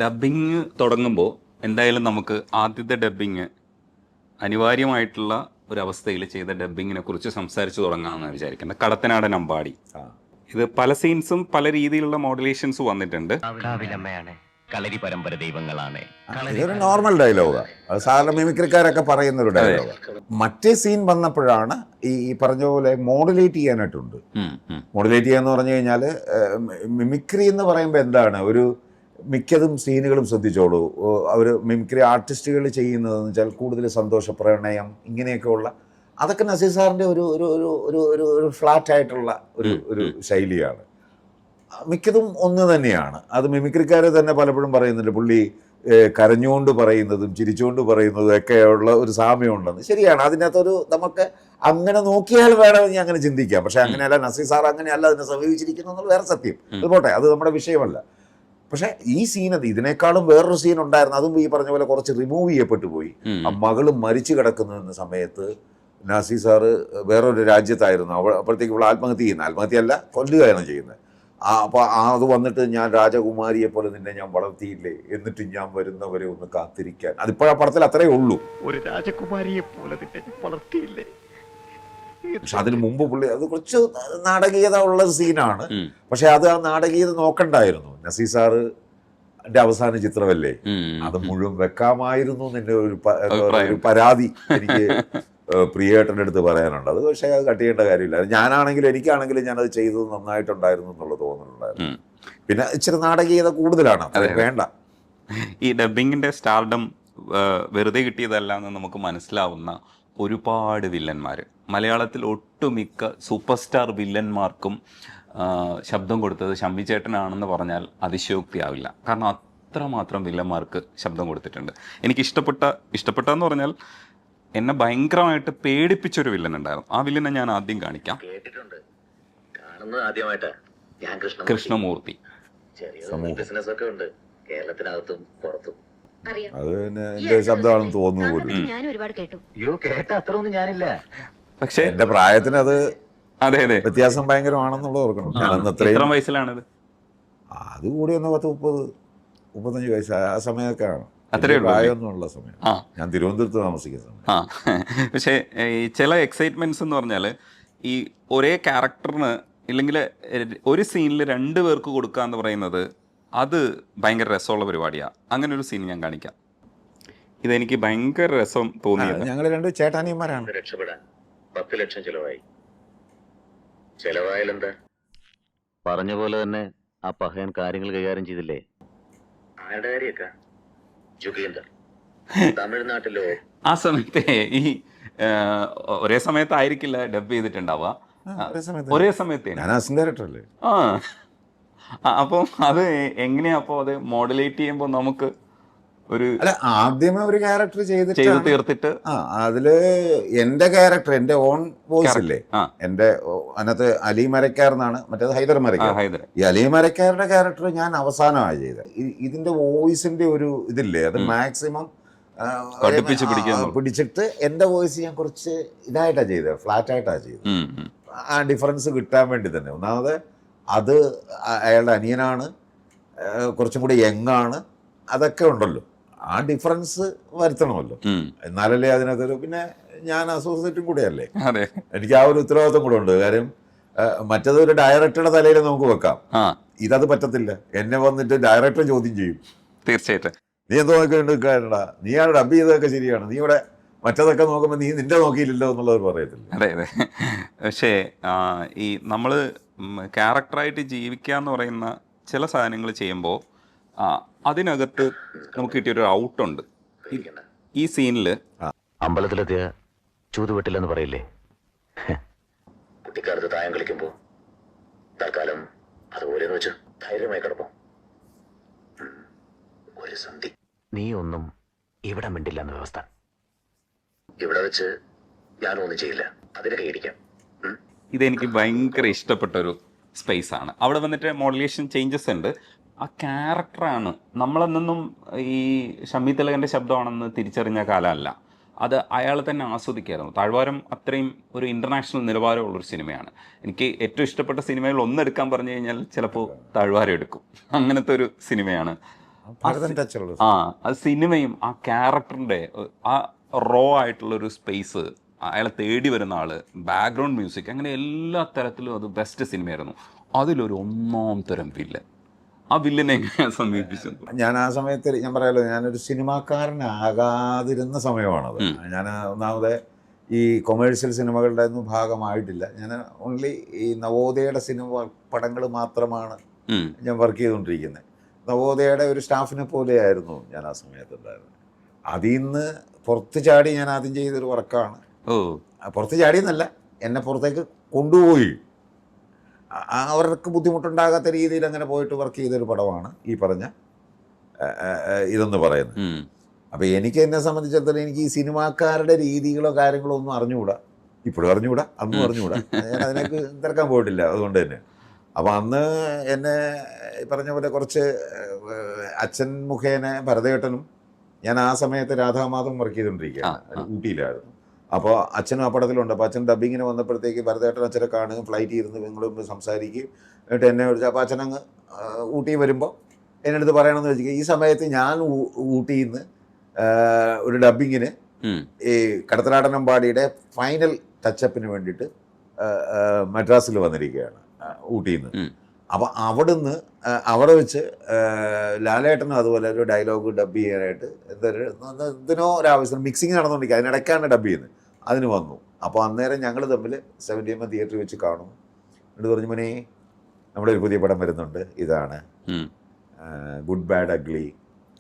Dubbing തുടങ്ങുമ്പോൾ എന്തായാലും നമുക്ക് ആദ്യത്തെ ഡബ്ബിങ് അനിവാര്യമായിട്ടുള്ള ഒരവസ്ഥയിൽ ചെയ്ത ഡബ്ബിങ്ങിനെ കുറിച്ച് സംസാരിച്ചു തുടങ്ങാമെന്ന് വിചാരിക്കുന്നത്. കടത്തനാടൻ അമ്പാടി. ഇത് പല സീൻസും പല രീതിയിലുള്ള മോഡുലേഷൻസ് വന്നിട്ടുണ്ട്. കളരി പരമ്പര ദൈവങ്ങളാണ്. ഇതൊരു നോർമൽ ഡയലോഗാണ്. അത് സാധാരണ മിമിക്രിക്കാരൊക്കെ പറയുന്ന ഒരു ഡയലോഗാണ്. മറ്റേ സീൻ വന്നപ്പോഴാണ് ഈ പറഞ്ഞ പോലെ മോഡുലേറ്റ് ചെയ്യാനായിട്ടുണ്ട്. മോഡുലേറ്റ് ചെയ്യാന്ന് പറഞ്ഞു കഴിഞ്ഞാൽ മിമിക്രി എന്ന് പറയുമ്പോൾ എന്താണ്, ഒരു മിക്കതും സീനുകളും ശ്രദ്ധിച്ചോളൂ. അവർ മിമിക്രി ആർട്ടിസ്റ്റുകൾ ചെയ്യുന്നതെന്ന് വെച്ചാൽ കൂടുതൽ സന്തോഷ പ്രണയം ഇങ്ങനെയൊക്കെ ഉള്ള, അതൊക്കെ നസീർ സാറിൻ്റെ ഒരു ഒരു ഒരു ഒരു ഒരു ഫ്ലാറ്റ് ആയിട്ടുള്ള ഒരു ശൈലിയാണ്. മിക്കതും ഒന്ന് തന്നെയാണ്. അത് മിമിക്രിക്കാർ തന്നെ പലപ്പോഴും പറയുന്നുണ്ട്, പുള്ളി കരഞ്ഞുകൊണ്ട് പറയുന്നതും ചിരിച്ചുകൊണ്ട് പറയുന്നതും ഒക്കെയുള്ള ഒരു സാമ്യമുണ്ടെന്ന്. ശരിയാണ്. അതിനകത്തൊരു നമുക്ക് അങ്ങനെ നോക്കിയാൽ വേണമെങ്കിൽ അങ്ങനെ ചിന്തിക്കാം. പക്ഷെ അങ്ങനെയല്ല, നസീർ സാർ അങ്ങനെയല്ല അതിനെ സമീപിച്ചിരിക്കുന്നു എന്നുള്ള വേറെ സത്യം. അത് പോട്ടെ, അത് നമ്മുടെ വിഷയമല്ല. പക്ഷെ ഈ സീനത് ഇതിനേക്കാളും വേറൊരു സീൻ ഉണ്ടായിരുന്നു. അതും ഈ പറഞ്ഞ പോലെ കുറച്ച് റിമൂവ് ചെയ്യപ്പെട്ടു പോയി. ആ മകള് മരിച്ചു കിടക്കുന്ന സമയത്ത് നസീർ സാറ് വേറൊരു രാജ്യത്തായിരുന്നു. അപ്പോഴത്തേക്ക് ഇവിടെ ആത്മഹത്യയല്ല, കൊല്ലുകയാണ് ചെയ്യുന്നത്. അപ്പോൾ അത് വന്നിട്ട്, ഞാൻ രാജകുമാരിയെ പോലെ നിന്നെ ഞാൻ വളർത്തിയില്ലേ, എന്നിട്ട് ഞാൻ വരുന്നവരെ ഒന്ന് കാത്തിരിക്കാൻ. അതിപ്പോഴാ പടത്തിൽ അത്രയേ ഉള്ളൂ. ഒരു രാജകുമാരിയെ പോലെ നിന്നെ വളർത്തിയില്ലേ. പക്ഷെ അതിന് മുമ്പ് പുള്ളി അത് കുറച്ച് നാടകീയത ഉള്ള സീനാണ്. പക്ഷെ അത് ആ നാടകീയത നോക്കണ്ടായിരുന്നു. നസീർ സാറിന്റെ അവസാന ചിത്രമല്ലേ, അത് മുഴുവൻ വെക്കാമായിരുന്നു എന്നെ ഒരു പരാതി എനിക്ക് പ്രിയേട്ടൻ്റെ അടുത്ത് പറയാനുണ്ട്. അത് പക്ഷേ അത് കട്ട് ചെയ്യേണ്ട കാര്യമില്ല. ഞാനാണെങ്കിലും എനിക്കാണെങ്കിലും ഞാനത് ചെയ്തത് നന്നായിട്ടുണ്ടായിരുന്നു എന്നുള്ള തോന്നലുണ്ടായിരുന്നു. പിന്നെ ഇച്ചിരി നാടകീയത കൂടുതലാണ്, അത് വേണ്ട. ഈ ഡബ്ബിങ്ങിന്റെ സ്റ്റാർഡം വെറുതെ കിട്ടിയതല്ല എന്ന് നമുക്ക് മനസ്സിലാവുന്ന ഒരുപാട് വില്ലന്മാർ, മലയാളത്തിൽ ഒട്ടുമിക്ക സൂപ്പർ സ്റ്റാർ വില്ലന്മാർക്കും ശബ്ദം കൊടുത്തത് ശംഭി ചേട്ടനാണെന്ന് പറഞ്ഞാൽ അതിശയോക്തിയാവില്ല. കാരണം അത്രമാത്രം വില്ലന്മാർക്ക് ശബ്ദം കൊടുത്തിട്ടുണ്ട്. എനിക്ക് ഇഷ്ടപ്പെട്ടെന്ന് പറഞ്ഞാൽ എന്നെ ഭയങ്കരമായിട്ട് പേടിപ്പിച്ചൊരു വില്ലൻ ഉണ്ടായിരുന്നു. ആ വില്ലനെ ഞാൻ ആദ്യം കാണിക്കാം. കൃഷ്ണമൂർത്തി. അത് പിന്നെ എന്റെ ശബ്ദമാണെന്ന് തോന്നുന്നു പോലും. പക്ഷെ എന്റെ പ്രായത്തിന് അത് അതെ വ്യത്യാസം ഭയങ്കരമാണെന്നുള്ളത് ഓർക്കണം. ഞാനന്ന് എത്ര വയസ്സിലാണിത്? അത് കൂടി ഒന്ന് 30-35 വയസ്സ് ആ സമയമൊക്കെ ആണ്. അത്രയും പ്രായമൊന്നുമുള്ള സമയം. ഞാൻ തിരുവനന്തപുരത്ത് താമസിക്കുന്ന സമയം. പക്ഷേ ഈ ചില എക്സൈറ്റ്മെന്റ്സ് എന്ന് പറഞ്ഞാൽ, ഈ ഒരേ ക്യാരക്ടറിന് ഇല്ലെങ്കിൽ ഒരു സീനിൽ 2 പേർക്ക് കൊടുക്കുക എന്ന് പറയുന്നത് അത് ഭയങ്കര രസമുള്ള പരിപാടിയാണ്. അങ്ങനെ ഒരു സീൻ ഞാൻ കാണിക്കാം. ഇതെനിക്ക് ഭയങ്കര രസം തോന്നിയത്. ഞങ്ങൾ 2 ചേട്ടാനിയന്മാരാണ്. രക്ഷപ്പെടാൻ 10 ലക്ഷം ചെലവായാലെന്താ? പറഞ്ഞ പോലെ തന്നെ ആ പഹയൻ കാര്യങ്ങൾ കൈകാര്യം ചെയ്തില്ലേ? ആരുടെ കാര്യമൊക്കെ തമിഴ്നാട്ടിലോ ആ സമയത്തെ ഈ ഒരേ സമയത്തായിരിക്കില്ല ഡബ് ചെയ്തിട്ടുണ്ടാവുക. ഒരേ സമയത്ത് അപ്പം അത് എങ്ങനെയാ? അപ്പോൾ അത് മോഡുലേറ്റ് ചെയ്യുമ്പോൾ നമുക്ക് ഒരു ആദ്യമേ ഒരു ക്യാരക്ടർ ചെയ്ത് തീർത്തിട്ട് അതില് എന്റെ ക്യാരക്ടർ, എന്റെ ഓൺ വോയിസ് ഇല്ലേ, എന്റെ അതിനകത്ത് അലി മരക്കാർ എന്നാണ്, മറ്റേത് ഹൈദർ മരക്കാർ. ഈ അലി മരക്കാരുടെ ക്യാരക്ടർ ഞാൻ അവസാനമാണ് ചെയ്തത്. ഇതിന്റെ വോയിസിന്റെ ഒരു ഇതില്ലേ, അത് മാക്സിമം പിടിച്ചിട്ട് എന്റെ വോയിസ് ഞാൻ കുറച്ച് ഇതായിട്ടാണ് ചെയ്തത്, ഫ്ലാറ്റ് ആയിട്ടാണ് ചെയ്തത്. ആ ഡിഫറൻസ് കിട്ടാൻ വേണ്ടി തന്നെ. ഒന്നാമത് അത് അയാളുടെ അനിയനാണ്, കുറച്ചും കൂടി യങ്ങാണ്, അതൊക്കെ ഉണ്ടല്ലോ. ആ ഡിഫറൻസ് വരുത്തണമല്ലോ, എന്നാലല്ലേ അതിനകത്തൊരു. പിന്നെ ഞാൻ അസോസിയേറ്റും കൂടെയല്ലേ, എനിക്ക് ആ ഒരു ഉത്തരവാദിത്വം കൂടെ ഉണ്ട്. കാര്യം മറ്റേത് ഒരു ഡയറക്ടറുടെ തലയിൽ നമുക്ക് വെക്കാം, ഇതത് പറ്റത്തില്ല. എന്നെ വന്നിട്ട് ഡയറക്ടർ ചോദ്യം ചെയ്യും. തീർച്ചയായിട്ടും നീ എന്തോ നോക്കിണ്ടാ, നീയാണ് ഡബ് ചെയ്തതൊക്കെ ശരിയാണ്, നീ ഇവിടെ മറ്റതൊക്കെ നോക്കുമ്പോൾ നീ നിന്റെ നോക്കിയില്ലല്ലോ എന്നുള്ളത് പറയത്തില്ല. അതെ. പക്ഷേ ഈ നമ്മൾ ക്യാരക്ടറായിട്ട് ജീവിക്കുക എന്ന് പറയുന്ന ചില സാധനങ്ങൾ ചെയ്യുമ്പോൾ അതിനകത്ത് നമുക്ക് കിട്ടിയൊരു ഔട്ടുണ്ട്. ഈ സീനിൽ അമ്പലത്തിലെത്തിയ ചൂതുവെട്ടില്ലെന്ന് പറയില്ലേ, കുട്ടിക്കാലത്ത് തായം കളിക്കുമ്പോ തൽക്കാലം അതുപോലെ വെച്ച് ധൈര്യമായി കിടപ്പം. ഒരു സന്ധി നീ ഒന്നും ഇവിടെ മിണ്ടില്ലെന്ന വ്യവസ്ഥ. ഇവിടെ വെച്ച് ഞാനൊന്നും ചെയ്യില്ല, അതിനെ കൈയടിക്കാം. ഇതെനിക്ക് ഭയങ്കര ഇഷ്ടപ്പെട്ടൊരു സ്പേസ് ആണ്. അവിടെ വന്നിട്ട് മോഡുലേഷൻ ചേഞ്ചസ് ഉണ്ട്. ആ ക്യാരക്ടറാണ് നമ്മളെന്നും ഈ ഷമ്മി തിലകൻ്റെ ശബ്ദമാണെന്ന് തിരിച്ചറിഞ്ഞ കാലമല്ല. അത് അയാൾ തന്നെ ആസ്വദിക്കായിരുന്നു. താഴ്വാരം അത്രയും ഒരു ഇൻ്റർനാഷണൽ നിലവാരമുള്ളൊരു സിനിമയാണ്. എനിക്ക് ഏറ്റവും ഇഷ്ടപ്പെട്ട സിനിമയിൽ ഒന്നെടുക്കാൻ പറഞ്ഞു കഴിഞ്ഞാൽ ചിലപ്പോൾ താഴ്വാരം എടുക്കും. അങ്ങനത്തെ ഒരു സിനിമയാണ്. ഭരതൻ ടച്ചുള്ള ആ അത് സിനിമയും ആ ക്യാരക്ടറിന്റെ ആ റോ ആയിട്ടുള്ള ഒരു സ്പേസ്, അയാളെ തേടി വരുന്ന ആള്, ബാക്ക്ഗ്രൗണ്ട് മ്യൂസിക്, അങ്ങനെ എല്ലാ തരത്തിലും അത് ബെസ്റ്റ് സിനിമയായിരുന്നു. അതിലൊരു ഒന്നാം തരം വില്ലൻ, ആ വില്ലനെ എങ്ങനെയാണ് സമീപിച്ചത്? ഞാൻ ആ സമയത്ത് ഞാൻ പറയാലോ, ഞാനൊരു സിനിമാക്കാരനാകാതിരുന്ന സമയമാണത്. ഞാൻ ഒന്നാമത് ഈ കൊമേഴ്ഷ്യൽ സിനിമകളുടെ ഒന്നും ഭാഗമായിട്ടില്ല. ഞാൻ ഓൺലി ഈ നവോദയയുടെ സിനിമ പടങ്ങൾ മാത്രമാണ് ഞാൻ വർക്ക് ചെയ്തുകൊണ്ടിരിക്കുന്നത്. നവോദയയുടെ ഒരു സ്റ്റാഫിനെ പോലെയായിരുന്നു ഞാൻ ആ സമയത്തുണ്ടായിരുന്നത്. അതിൽ നിന്ന് പുറത്ത് ചാടി ഞാൻ ആദ്യം ചെയ്തൊരു വർക്കാണ്. പുറത്ത് ചാടിയെന്നല്ല, എന്നെ പുറത്തേക്ക് കൊണ്ടുപോയി അവർക്ക് ബുദ്ധിമുട്ടുണ്ടാകാത്ത രീതിയിൽ അങ്ങനെ പോയിട്ട് വർക്ക് ചെയ്തൊരു പടമാണ് ഈ പറഞ്ഞ ഇതെന്ന് പറയുന്നത്. അപ്പോൾ എനിക്ക് എന്നെ സംബന്ധിച്ചിടത്തോളം എനിക്ക് ഈ സിനിമാക്കാരുടെ രീതികളോ കാര്യങ്ങളോ ഒന്നും അറിഞ്ഞുകൂടാ. ഇപ്പോഴും അറിഞ്ഞുകൂടാ, അന്നും അറിഞ്ഞുകൂടാ. ഞാൻ അതിനേക്ക് തിരക്കാൻ പോയിട്ടില്ല. അതുകൊണ്ട് തന്നെ അപ്പോൾ അന്ന് എന്നെ പറഞ്ഞ പോലെ കുറച്ച് അച്ഛൻ മുഖേന ഭരതേട്ടനും, ഞാൻ ആ സമയത്ത് രാധാമാധവം വർക്ക് ചെയ്തുകൊണ്ടിരിക്കുകയാണ്, ഊട്ടിയിലായിരുന്നു. അപ്പോൾ അച്ഛനും ആ പടത്തിലുണ്ട്. അപ്പോൾ അച്ഛൻ ഡബ്ബിങ്ങിന് വന്നപ്പോഴത്തേക്ക് ഭരതേട്ടൻ അച്ഛനെ കാണുകയും ഫ്ലൈറ്റിൽ ഇരുന്ന് നിങ്ങളും സംസാരിക്കുകയും എന്നിട്ട് എന്നെ വിളിച്ചു. അപ്പോൾ അച്ഛനങ്ങ് ഊട്ടി വരുമ്പോൾ എൻ്റെ അടുത്ത് പറയണമെന്ന് വെച്ചാൽ, ഈ സമയത്ത് ഞാൻ ഊട്ടിയിൽ നിന്ന് ഒരു ഡബ്ബിങ്ങിന് ഈ കടത്തനാടനമ്പാടിയുടെ ഫൈനൽ ടച്ചപ്പിന് വേണ്ടിയിട്ട് മദ്രാസിൽ വന്നിരിക്കുകയാണ് ഊട്ടിയിൽ നിന്ന്. അപ്പോൾ അവിടുന്ന് അവിടെ വെച്ച് ലാലേട്ടനും അതുപോലെ ഒരു ഡയലോഗ് ഡബ് ചെയ്യാനായിട്ട് എന്തിനോ ഒരാവശ്യം മിക്സിങ് നടന്നുകൊണ്ടിരിക്കുക, അതിനിടയ്ക്കാണ് ഡബ് ചെയ്യുന്നത്. അതിന് വന്നു. അപ്പോൾ അന്നേരം ഞങ്ങൾ തമ്മിൽ 70mm തിയേറ്ററിൽ വെച്ച് കാണും. എന്നിട്ട് പറഞ്ഞു, മോനെ നമ്മുടെ ഒരു പുതിയ പടം വരുന്നുണ്ട്, ഇതാണ് ഗുഡ് ബാഡ് അഗ്ലി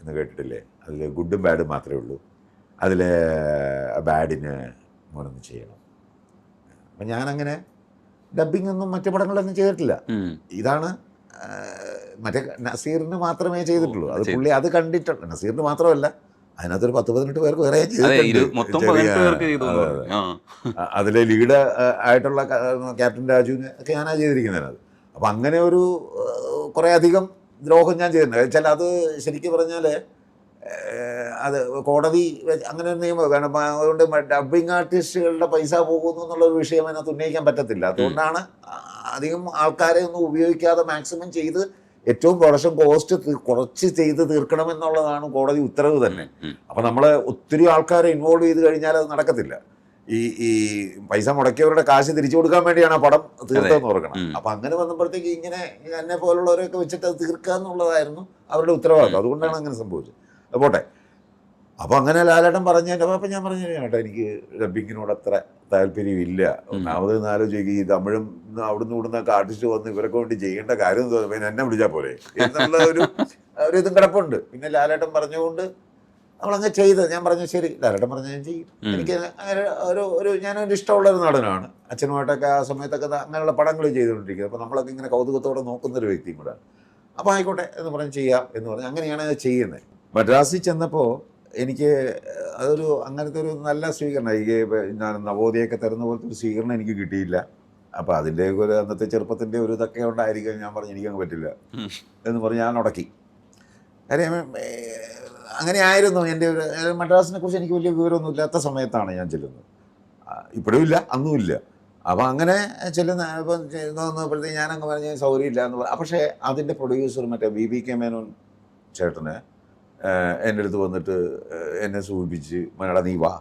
എന്ന് കേട്ടിട്ടില്ലേ? അതിൽ ഗുഡും ബാഡും മാത്രമേ ഉള്ളൂ, അതിൽ ബാഡിന് മോനൊന്നും ചെയ്യണം. അപ്പം ഞാനങ്ങനെ ഡബ്ബിംഗ് ഒന്നും മറ്റു പടങ്ങളൊന്നും ചെയ്തിട്ടില്ല. ഇതാണ് മറ്റേ നസീറിന് മാത്രമേ ചെയ്തിട്ടുള്ളൂ. അത് പുള്ളി അത് കണ്ടിട്ടുണ്ട്. നസീറിന് മാത്രമല്ല, അതിനകത്തൊരു 10-18 പേർക്ക് വേറെ അതിലെ ലീഡ് ആയിട്ടുള്ള ക്യാപ്റ്റൻ രാജുവിന് ഒക്കെ ഞാനാ ചെയ്തിരിക്കുന്നതിനത്. അപ്പം അങ്ങനെ ഒരു കുറേ അധികം ദ്രോഹം ഞാൻ ചെയ്തിട്ടുണ്ട്. വെച്ചാൽ അത് ശരിക്കും പറഞ്ഞാൽ അത് കോടതി അങ്ങനെ ഒരു നിയമം. കാരണം അതുകൊണ്ട് ഡബ്ബിങ് ആർട്ടിസ്റ്റുകളുടെ പൈസ പോകുന്നു എന്നുള്ളൊരു വിഷയം അതിനകത്ത് ഉന്നയിക്കാൻ പറ്റത്തില്ല. അതുകൊണ്ടാണ് അധികം ആൾക്കാരെ ഒന്നും ഉപയോഗിക്കാതെ മാക്സിമം ചെയ്ത് ഏറ്റവും പ്രൊഡക്ഷൻ കോസ്റ്റ് കുറച്ച് ചെയ്ത് തീർക്കണം എന്നുള്ളതാണ് കോടതി ഉത്തരവ് തന്നെ. അപ്പം നമ്മൾ ഒത്തിരി ആൾക്കാരെ ഇൻവോൾവ് ചെയ്ത് കഴിഞ്ഞാൽ അത് നടക്കത്തില്ല. ഈ പൈസ മുടക്കിയവരുടെ കാശ് തിരിച്ചു കൊടുക്കാൻ വേണ്ടിയാണ് ആ പടം തീർത്തെന്ന് ഓർക്കണം. അപ്പം അങ്ങനെ വന്നപ്പോഴത്തേക്ക് ഇങ്ങനെ എന്നെ പോലുള്ളവരൊക്കെ വെച്ചിട്ട് അത് തീർക്കുക എന്നുള്ളതായിരുന്നു അവരുടെ ഉത്തരവാദിത്വം. അതുകൊണ്ടാണ് അങ്ങനെ സംഭവിച്ചത്. പോട്ടെ. അപ്പോൾ അങ്ങനെ ലാലേട്ടൻ പറഞ്ഞതിൻ്റെ അപ്പം ഞാൻ പറഞ്ഞു, കേട്ടോ എനിക്ക് ഡബ്ബിങ്ങിനോട് അത്ര താല്പര്യമില്ല. ഒന്നാമത് ആലോചിക്കുക, ഈ തമിഴും അവിടുന്ന് ഇവിടുന്നൊക്കെ ആർട്ടിസ്റ്റ് വന്ന് ഇവരൊക്കെ വേണ്ടി ചെയ്യേണ്ട കാര്യം തോന്നുന്നു, പിന്നെ എന്നെ വിളിച്ചാൽ പോലെ എന്നുള്ള ഒരു ഇതും കിടപ്പുണ്ട്. പിന്നെ ലാലേട്ടൻ പറഞ്ഞുകൊണ്ട് നമ്മളങ്ങനെ ചെയ്ത് ഞാൻ പറഞ്ഞു ശരി, ലാലേട്ടൻ പറഞ്ഞ ഞാൻ ചെയ്യും. എനിക്ക് അങ്ങനെ ഒരു ഞാനൊരു ഇഷ്ടമുള്ളൊരു നടനാണ്. അച്ഛനുമായിട്ടൊക്കെ ആ സമയത്തൊക്കെ അങ്ങനെയുള്ള പടങ്ങൾ ചെയ്തുകൊണ്ടിരിക്കുന്നത്. അപ്പോൾ നമ്മളൊക്കെ ഇങ്ങനെ കൗതുകത്തോടെ നോക്കുന്നൊരു വ്യക്തിയും കൂടെ. അപ്പോൾ ആയിക്കോട്ടെ എന്ന് പറഞ്ഞ് ചെയ്യാം എന്ന് പറഞ്ഞ് അങ്ങനെയാണ് അത് ചെയ്യുന്നത്. മദ്രാസിൽ ചെന്നപ്പോൾ എനിക്ക് അതൊരു അങ്ങനത്തെ ഒരു നല്ല സ്വീകരണം, എനിക്ക് ഞാൻ നവോദയൊക്കെ തരുന്ന പോലത്തെ ഒരു സ്വീകരണം എനിക്ക് കിട്ടിയില്ല. അപ്പോൾ അതിൻ്റെ ഒരു അന്നത്തെ ചെറുപ്പത്തിൻ്റെ ഒരു ഇതൊക്കെ ഉണ്ടായിരിക്കും. ഞാൻ പറഞ്ഞു എനിക്കങ്ങ് പറ്റില്ല എന്ന് പറഞ്ഞ് ഞാൻ ഉടക്കി. കാര്യം അങ്ങനെ ആയിരുന്നു എൻ്റെ ഒരു മദ്രാസിനെ കുറിച്ച് എനിക്ക് വലിയ വിവരമൊന്നും ഇല്ലാത്ത സമയത്താണ് ഞാൻ ചെല്ലുന്നത്. ഇപ്പോഴും ഇല്ല, അന്നുമില്ല. അപ്പോൾ അങ്ങനെ ചെല്ലുന്ന ഇപ്പം വന്നപ്പോഴത്തേക്ക് ഞാനങ്ങ് പറഞ്ഞ് സൗകര്യമില്ല എന്ന് പറഞ്ഞു. പക്ഷേ അതിൻ്റെ പ്രൊഡ്യൂസർ മറ്റേ BBK മേനോൻ ചേട്ടന് എൻ്റെ അടുത്ത് വന്നിട്ട് എന്നെ സൂചിപ്പിച്ച്, മലയാളം നീ വാ,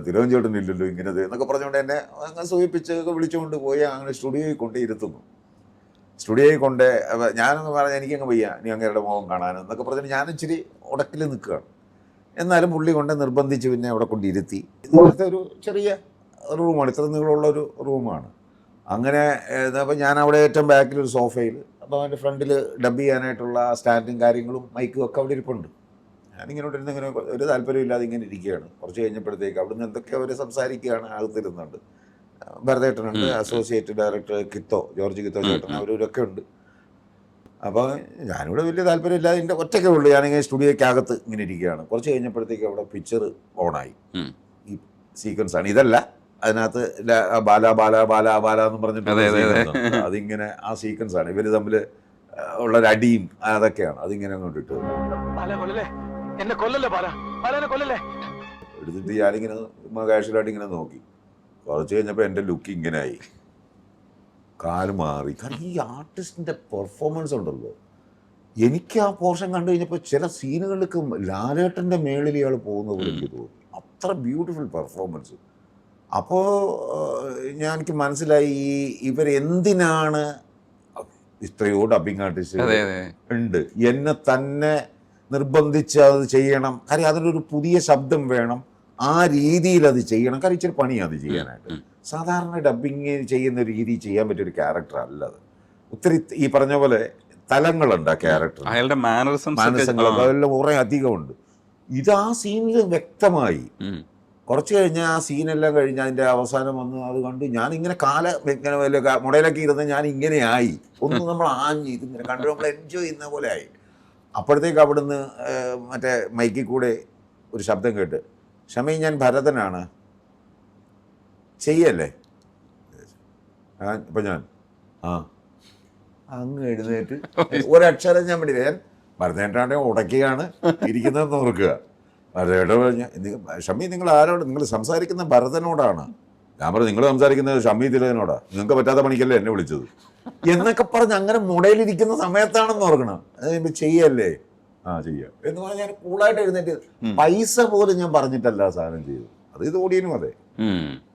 തിരുവഞ്ചേട്ടനില്ലല്ലോ ഇങ്ങനത് എന്നൊക്കെ പറഞ്ഞുകൊണ്ട് എന്നെ അങ്ങനെ സൂചിപ്പിച്ച് വിളിച്ചുകൊണ്ട് പോയി അങ്ങനെ സ്റ്റുഡിയോയിൽ കൊണ്ട് ഇരുത്തുന്നു. സ്റ്റുഡിയോയിൽ കൊണ്ട് ഞാനൊന്ന് പറഞ്ഞാൽ എനിക്കങ്ങ് വയ്യ നീ അങ്ങേരുടെ മുഖം കാണാൻ എന്നൊക്കെ പറഞ്ഞിട്ട് ഞാൻ ഇച്ചിരി ഉടക്കിൽ നിൽക്കുകയാണ്. എന്നാലും പുള്ളി കൊണ്ട് നിർബന്ധിച്ച് പിന്നെ അവിടെ കൊണ്ടിരുത്തി. ഇതുപോലത്തെ ഒരു ചെറിയ റൂമാണ്, ഇത്ര നീളമുള്ളൊരു റൂമാണ്. അങ്ങനെ അപ്പോൾ ഞാൻ അവിടെ ഏറ്റവും ബാക്കിലൊരു സോഫയിൽ, അപ്പോൾ അതിൻ്റെ ഫ്രണ്ടിൽ ഡബ് ചെയ്യാനായിട്ടുള്ള സ്റ്റാൻഡും കാര്യങ്ങളും മൈക്കും ഒക്കെ അവിടെ ഇരിപ്പുണ്ട്. ഞാനിങ്ങനെ ഇരുന്ന് ഇങ്ങനെ ഒരു താല്പര്യമില്ലാതെ ഇങ്ങനെ ഇരിക്കുകയാണ്. കുറച്ച് കഴിഞ്ഞപ്പോഴത്തേക്ക് അവിടുന്ന് എന്തൊക്കെ അവർ സംസാരിക്കുകയാണ്, അകത്തിരുന്നുണ്ട്. ഭരതേട്ടനുണ്ട്, അസോസിയേറ്റ് ഡയറക്ടർ ജോർജ് കിത്തോ ചേട്ടൻ, അവരൊക്കെ ഉണ്ട്. അപ്പോൾ ഞാനിവിടെ വലിയ താല്പര്യമില്ലാതെ എൻ്റെ ഒറ്റയ്ക്കേ ഉള്ളൂ. ഞാനിങ്ങനെ സ്റ്റുഡിയോയ്ക്കകത്ത് ഇങ്ങനെ ഇരിക്കുകയാണ്. കുറച്ച് കഴിഞ്ഞപ്പോഴത്തേക്ക് അവിടെ പിക്ചർ ഓണായി. ഈ സീക്വൻസാണ് ഇതല്ല, അതിനകത്ത് ബാല ബാല ബാല ബാല എന്ന് പറഞ്ഞിട്ട് അതിങ്ങനെ ആ സീക്വൻസാണ്. ഇവർ തമ്മിൽ ഉള്ളൊരു അടിയും അതൊക്കെയാണ്. അതിങ്ങനെ അങ്ങോട്ടിട്ട് എടുത്തിട്ട് ഞാനിങ്ങനെ കാഷ്വലായിട്ട് ഇങ്ങനെ നോക്കി. കുറച്ച് കഴിഞ്ഞപ്പോൾ എൻ്റെ ലുക്ക് ഇങ്ങനെയായി, കാല് മാറി. കാരണം ഈ ആർട്ടിസ്റ്റിൻ്റെ പെർഫോമൻസ് ഉണ്ടല്ലോ, എനിക്ക് ആ പോർഷൻ കണ്ടു കഴിഞ്ഞപ്പോൾ ചില സീനുകൾക്ക് ലാലേട്ടൻ്റെ മേളിൽ ഇയാൾ പോകുന്ന പോലെ എനിക്ക് തോന്നി. അത്ര ബ്യൂട്ടിഫുൾ പെർഫോമൻസ്. അപ്പോൾ എനിക്ക് മനസ്സിലായി ഇവരെന്തിനാണ് ഇത്രയോ ഡബിങ് ആർട്ടിസ്റ്റ് അതെ അതെ ഉണ്ട്, എന്നെ തന്നെ നിർബന്ധിച്ച് അത് ചെയ്യണം. കാര്യം അതിനൊരു പുതിയ ശബ്ദം വേണം, ആ രീതിയിൽ അത് ചെയ്യണം. കാര്യം ഇച്ചിരി പണിയാണ് അത് ചെയ്യാനായിട്ട്. സാധാരണ ഡബിങ് ചെയ്യുന്ന രീതി ചെയ്യാൻ പറ്റിയൊരു ക്യാരക്ടർ അല്ല അത്. ഒത്തിരി ഈ പറഞ്ഞ പോലെ തലങ്ങളുണ്ട് ആ ക്യാരക്ടർ, അയാളുടെ മാനറിസംസ് മാനസങ്ങളൊക്കെ അതെല്ലാം കുറേ അധികമുണ്ട്. ഇത് ആ സീനിൽ വ്യക്തമായി. കുറച്ച് കഴിഞ്ഞ് ആ സീനെല്ലാം കഴിഞ്ഞ് അതിൻ്റെ അവസാനം വന്ന് അത് കണ്ട് ഞാനിങ്ങനെ ഇങ്ങനെ വല്ല മുടയിലൊക്കെ ഇരുന്ന് ഞാൻ ഇങ്ങനെ ആയി. ഒന്ന് നമ്മൾ ആഞ്ഞ് ഇതിങ്ങനെ കണ്ടു നമ്മൾ എൻജോയ് ചെയ്യുന്ന പോലെ ആയി. അപ്പോഴത്തേക്ക് അവിടുന്ന് മറ്റേ മൈക്കിൽ കൂടെ ഒരു ശബ്ദം കേട്ട്, ഷമി ഞാൻ ഭരതനാണ്, ചെയ്യല്ലേ? ഇപ്പം ഞാൻ അങ്ങ് എഴുന്നേറ്റ് ഒരക്ഷരം ഞാൻ വേണ്ടി ഞാൻ ഭരതേട്ടാണ്ടെ ഉടക്കുകയാണ് ഇരിക്കുന്നതെന്ന് ഓർക്കുക. ഭരതേട്ട ഷമി നിങ്ങൾ ആരോട്? നിങ്ങൾ സംസാരിക്കുന്ന ഭരതനോടാണ്. ഞാൻ പറഞ്ഞു നിങ്ങൾ സംസാരിക്കുന്നത് ഷമി തിലകനോടാ, നിങ്ങൾക്ക് പറ്റാത്ത പണിക്കല്ലേ എന്നെ വിളിച്ചത് എന്നൊക്കെ പറഞ്ഞ് അങ്ങനെ മുടയിലിരിക്കുന്ന സമയത്താണെന്ന് ഓർക്കണം. അത് കഴിയുമ്പോൾ ചെയ്യല്ലേ? ചെയ്യാം എന്ന് പറഞ്ഞാൽ ഞാൻ കൂളായിട്ട് എഴുന്നേറ്റ് പൈസ പോലും ഞാൻ പറഞ്ഞിട്ടല്ല സാധനം ചെയ്തു. അത് ഇത് ഓടിയനും അതെ.